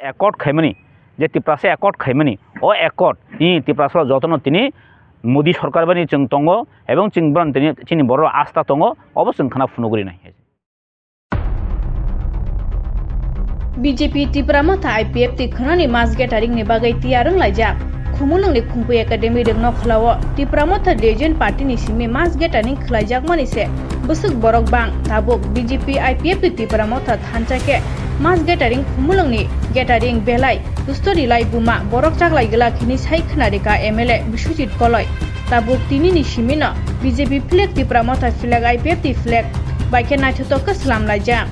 একট খাইমানি যে তিপ্রাসে একট খাইমানি ও একট ই তিপ্রাস যতন তিনি মোদি সরকার বানি जों दङ এবং চিনি বড় আস্থা दङ অবশ্যই খানা ফুনগুরি নাই Bjp Tipra Motha ipft khonani mas getaring ni bagai tiyarung laijak khumulwng ni khungpui academy reng nokhlawo Tipra Motha legend party ni simi mas getaring khlaijak mani se busuk borok bang tabuk Bjp ipft Tipra Motha thanchake mas getaring khumulwng ni getaring belai tustori lai buma borok chaklai gela khini sai khnarika mla Biswajit koloi tabuk tini ni simino Bjp flag Tipra Motha flag ipft flag baike naithotok kaslam laijak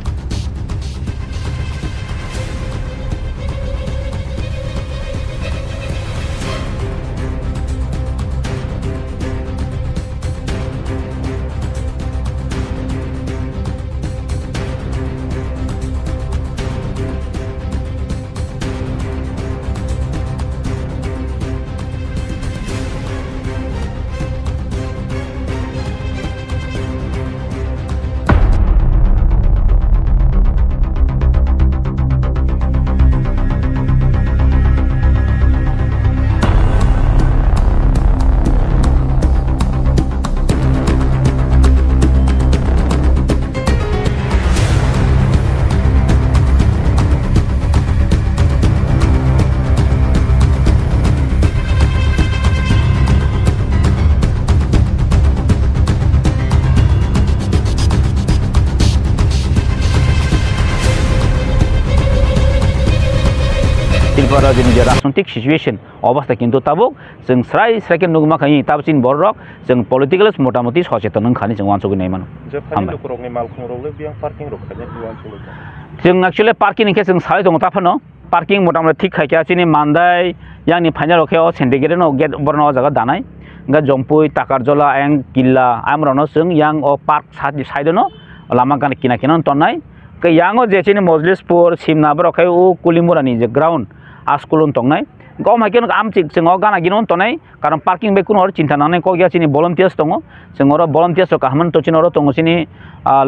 Tripura जोंनि जे राजनैतिक situation अवस्था किन्तु Tabuk जों स्राय स्रायके नुगमाखायो ताबसिन बरक जों political मोटामोटी सचेतन नंखानि जों वानसुगु नायमान जों एक्चुअली पार्किंग के जों साय दङ ताफानो पार्किंग मोटामोटी ठीक खायखा चिनि मानदाय यानि फाइनाल रखे सेन्डिकेट नो गेट बरनो जागा दानाय गा जम्पुय ताकारजला एं किल्ला आमरनो जों यां ओ पार्क साइडनो लामा गान किना किना तनाय के यांगो जे चिनि मजलिसपुर सिमनाबो रखे ओ कुलिमुरानि जे ग्राउंड आस्कुलन तंनाय गम हायकेन आमचिक जों गाना गिनो तनाय कारण पार्किं बे कुनो चिंता नानै को गया चिनि भलन्टियार्स दङ जों और भलन्टियार्स काहमन तचिन और दङ चिनि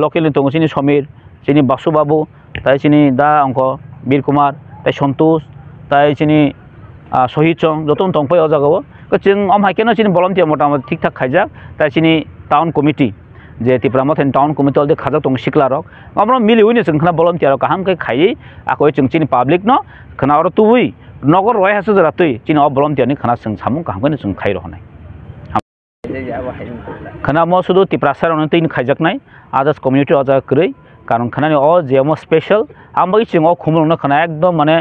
लोकेल दङ चिनि समीर चिनि बासु बाबू ताय चिनि दा अंक बीर कुमार ताय सन्तोष ताय चिनि शहीद चंग जतन दंफाय अ जागाव जों अम हायकेन चिनि भलन्टियार मोटामोटी ठीक ठाक खायजा ताय चिनि टाउन कमिटी जे त्रिपुरा मथान टाउन कमिटी अलदे खाजा दं सिक्लारक अमरो मिलिउनि जों खना भलन्टियार काहाम के खायि आको जों चिनि पब्लिक न खना और तुइ नगर रय हासु जरा तुइ चिनि अ भलन्टियार नि खना जों सामु काहामखौनो जों खाइ रहनाय खना म सुदु त्रिपुरा सारावनो तिन खायजाकनाय आदार्स कमिउनिटी अजा क्रय कारण खनानि अ जेमो स्पेशल आमबै जों अ खुमलुंनो खना एकदम माने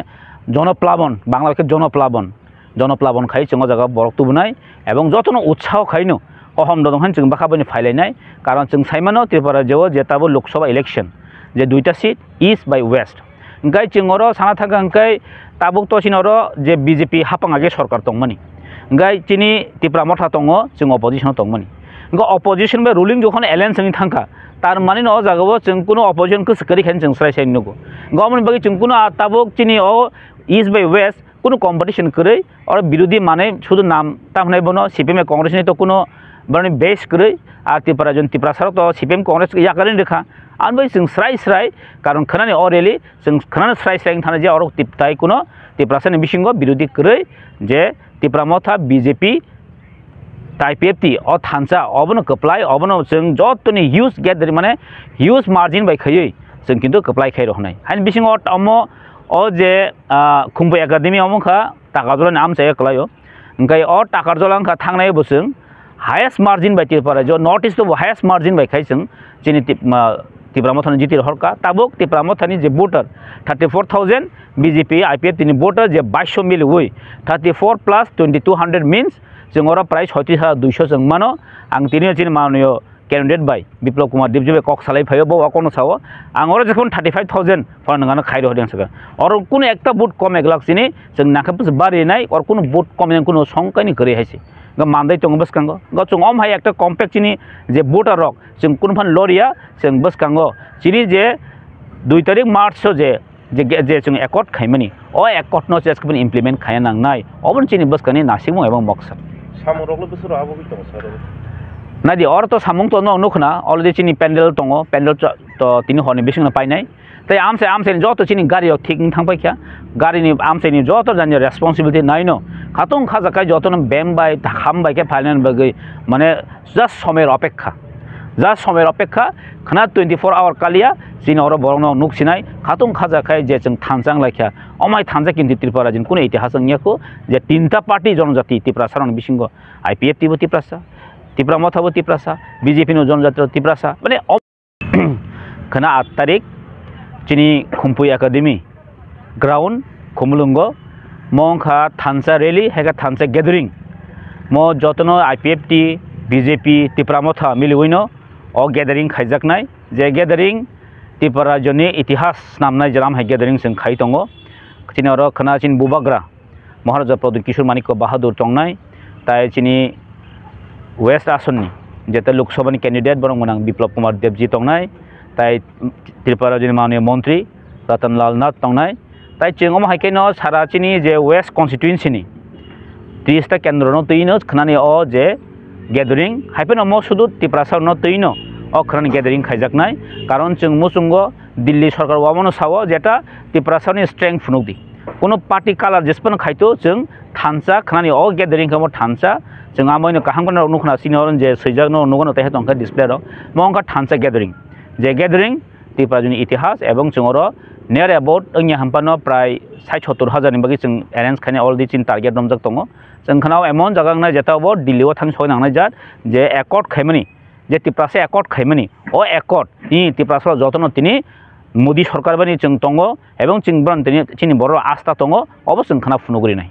जनप्लाबन बांलाके जनप्लाबन खाइ जों जागा बरक तुबनाय एवं जतन उत्साह खाइनो हहम ददोंहान जों बाखाबनि फायलायनाय कारण जों साइमानो त्रिपुरा जेव जेताबो लोकसभा इलेक्शन जे दुइटा सीट ईस्ट बाय वेस्ट ओंखाय जों और साना थाखा ओंखाय ताबुक तसिन और जे बीजेपी हापांगागे सरकार दंमोन ओंखाय चिनि त्रिपुरा मथा दङ जों अपोजिशन दंमोन ओंखाय अपोजिशन बे रुलिं जखन एलायन्स नि थांखा तार माने न जागाबो जों कुनो अपोजिशन को सकरि खान जों स्राय साइन नगो गवर्नमेंट बागै जों कुनो ताबुक चिनि अ ईस्ट बाय वेस्ट कुनो कम्पिटिशन करे और विरोधी माने शुधु नाम तामनाय बनो सीपीएम कांग्रेस नि तो कुनो बरनि बेस करे आ त्रिपुरा जों त्रिपुरा सरक तो सीपीएम कांग्रेस या करेन रेखा आन बै जों स्राय कारण खनानि अरेलि जों खनानि स्राय थाना जे और तिप्ताय कुनो त्रिपुरा सनि बिसिंगो विरोधी करे जे त्रिपुरा मथा बीजेपी टाइपएफटी अ थानसा अबनो कप्लाय अबनो जों जतनि ह्यूज गेट माने ह्यूज मार्जिन बाय खयै जों किन्तु कप्लाय खाय रहनाय हाइन बिसिंगो अमो अ जे खुंबो एकाडेमी अमखा ताकाजला नाम जाय कलायो ओंखाय अ ताकारजलांखा थांनाय बोसों हाईएस्ट मार्जिन बाय त्रिपुरा जो नॉर्थ ईस्ट तो हाईएस्ट मार्जिन बाय खायजों जिनि त्रिपुरा मथानि जितिर हरका ताबुक त्रिपुरा मथानि जे वोटर 34,000 बीजेपी आईपीएफ तिनि वोटर जे 2200 मिल हुई 34 प्लस 2200 मीन्स जों और प्राय 36,200 जों मानो आं तिनि चिनि माननीय कैंडिडेट बाय बिप्लब कुमार देवजी कक सालाय फायो बो अकोनो सावो आं और जेखुन 35,000 फरनगानो खाइ रहदों सगा और कुनो एकटा वोट कम एकलाख चिनि जों नाखपस बारिनाय और कुनो वोट कम कुनो संकानि करे हायसे मानदाय दङ बसकांगो जों अम हाय एकटा कम्पेक्ट चिनि जे वोटर रक जों कुनो फान लरिया जों बसकांगो चिनि जे 2 तारिख मार्च जे जों एकट खायमानि अ एकट न जेसखबन इमप्लिमेंट खाया नांनाय अबन चिनि बसकानि नासिमो एवं मकसद सामरगल बोसोर आबो बिदङ sir Nadi or to samung to no nukna already chini pendel tongo pendel to tini honi bising na painai. Tai amse joto chini gari of taking thangpa kya gari ni amse ni joto jan responsibility nai no. Katong khaza kai joto na bem by ham by ke phalan bagwi mane just somer opekha. Just somer opekha khana 24-hour kalia chini oro borong no nuk sinai katong khaza kai je chung thansang laikya omai thansa kinti Tripura jin kune itihasang nyako je tinta party jonjati Tripura saron bisingo ipft Tipra Tipra Motha Tipra Bjp no jonjati Tipra mane khana 8 tarik chini Khumpui Academy ground khumulwng mongkha thansa rally hega thansa gathering mo jotono ipft Bjp Tipra Motha miliwino o gathering khaijaknai je gathering Tripura joni itihas namnai jaram hai gathering sing khai tongo chini oro khana chin bubagra Maharaja Pradhan Kishore Manikya Bahadur tongnai tai chini West Asonni jeta Lok Sabha ni candidate borong manang Biplop Kumar Debji tongnai tai Tripura jini Manoniya Montri Ratan Lal Nath tongnai tai chingom haike no sara chini je West constituency ni 30 ta kendro no tuino khnani o je gathering haipeno mo sudu Tripura no tuino o khrani gathering khaijaknai karon chung musungo Delhi sarkar wamono sawo jeta Tripura ni strength funukdi kono party color jespan khaito chung thansa khnani o gathering kamo thansa chung amoino kahangkono nukhna sinoron je sejagno nugono tehe tongka display ro mongka thansa gathering je gathering Tripura joni itihas ebong chungoro near about ongya hampano prai 60-70,000 ni bagi chung arrange khane all the chin target domjak tongo chung khanao emon jagang na jeta bo Delhi o thang soinang na jat je accord khaimani je Tripura se accord khaimani o accord ni Tripura so jotono tini Modi sarkar bani chung tongo ebong chingbran tini chini boro asta tongo obosung khana funuguri nai